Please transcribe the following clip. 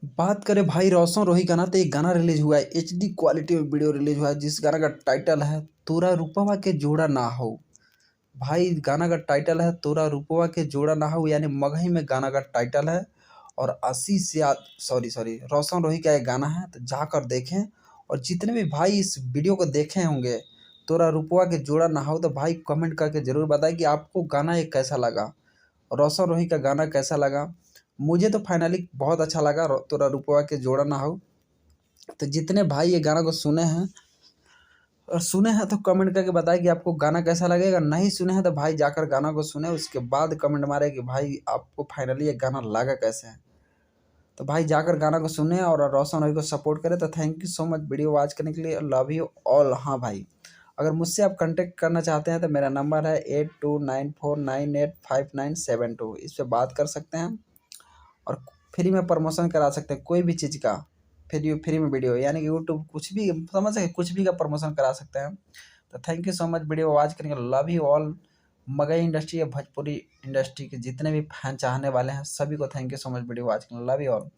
बात करें भाई रोशन रोही का ना, तो एक गाना रिलीज हुआ है, एचडी क्वालिटी में वीडियो रिलीज हुआ है, जिस गाना का टाइटल है तोरा रूपवा के जोड़ा ना हो। भाई गाना का टाइटल है तोरा रूपवा के जोड़ा ना हो, यानी मगही में गाना का टाइटल है। और आशीष याद सॉरी सॉरी रोशन रोही का एक गाना है, तो जाकर देखें। और जितने भी भाई इस वीडियो को देखे होंगे तोरा रूपवा के जोड़ा ना हो, तो भाई कमेंट करके ज़रूर बताएं कि आपको गाना ये कैसा लगा, रोशन रोही का गाना कैसा लगा। मुझे तो फाइनली बहुत अच्छा लगा तोरा रूपवा के जोड़ा ना हो। तो जितने भाई ये गाना को सुने हैं और सुने हैं तो कमेंट करके बताएं कि आपको गाना कैसा लगेगा। नहीं सुने हैं तो भाई जाकर गाना को सुने, उसके बाद कमेंट मारे कि भाई आपको फाइनली ये गाना लगा कैसे है। तो भाई जाकर गाना को सुने और रोशन रोही को सपोर्ट करें। तो thank you so much video watch करने के लिए, लव यू ऑल। हाँ भाई, अगर मुझसे आप कांटेक्ट करना चाहते हैं तो मेरा नंबर है 8294985972, इस पर बात कर सकते हैं। और फ्री में प्रमोशन करा सकते हैं कोई भी चीज़ का, फ्री में वीडियो, यानी कि यूट्यूब कुछ भी समझ सके, कुछ भी का प्रमोशन करा सकते हैं। तो thank you so much video watch करने के लिए, love you all. Magahi industry या भोजपुरी इंडस्ट्री के जितने भी फैन चाहने वाले हैं सभी को thank you so much video watch करने, लव यू ऑल।